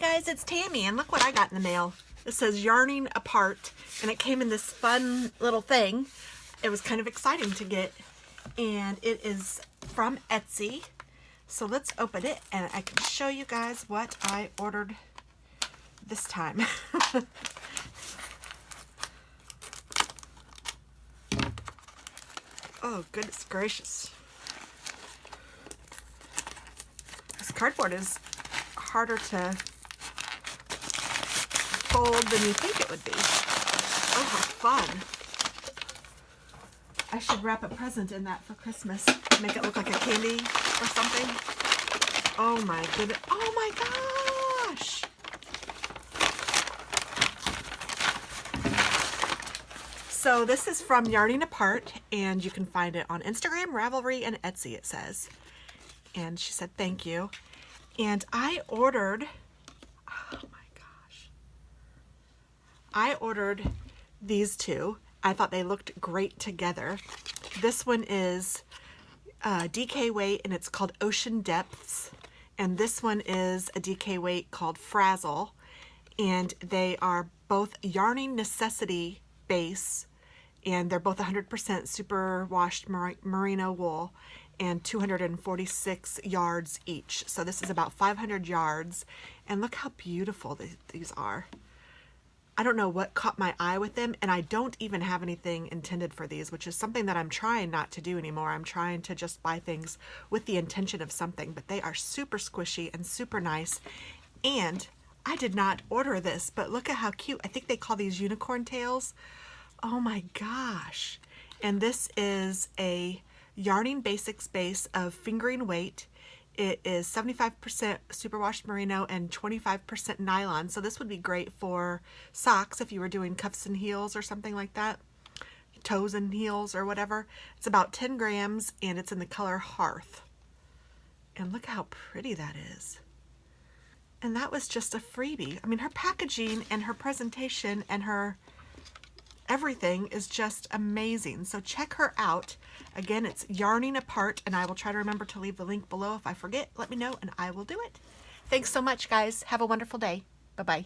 guys, it's Tammy, and look what I got in the mail. It says Yarning Apart, and it came in this fun little thing. It was kind of exciting to get, and it is from Etsy. So let's open it, and I can show you guys what I ordered this time. Oh, goodness gracious. This cardboard is harder to fold than you think it would be. Oh, how fun. I should wrap a present in that for Christmas. Make it look like a candy or something. Oh my goodness. Oh my gosh. So this is from Yarning Apart, and you can find it on Instagram, Ravelry, and Etsy, it says. And she said thank you. And I ordered, oh my gosh. I ordered these two. I thought they looked great together. This one is DK weight, and it's called Ocean Depths. And this one is a DK weight called Frazzle. And they are both Yarning Necessity base, and they're both 100% super washed merino wool, and 246 yards each. So this is about 500 yards, and look how beautiful these are. I don't know what caught my eye with them, and I don't even have anything intended for these, which is something that I'm trying not to do anymore. I'm trying to just buy things with the intention of something, but they are super squishy and super nice. And I did not order this, but look at how cute. I think they call these unicorn tails. Oh my gosh. And this is a Yarning Basics base of fingering weight. It is 75% superwash merino and 25% nylon. So this would be great for socks if you were doing cuffs and heels or something like that. Toes and heels or whatever. It's about 10 grams, and it's in the color Hearth. And look how pretty that is. And that was just a freebie. I mean, her packaging and her presentation and her everything is just amazing. So check her out. Again, it's Yarning Apart, and I will try to remember to leave the link below. If I forget, let me know and I will do it. Thanks so much, guys. Have a wonderful day. Bye-bye.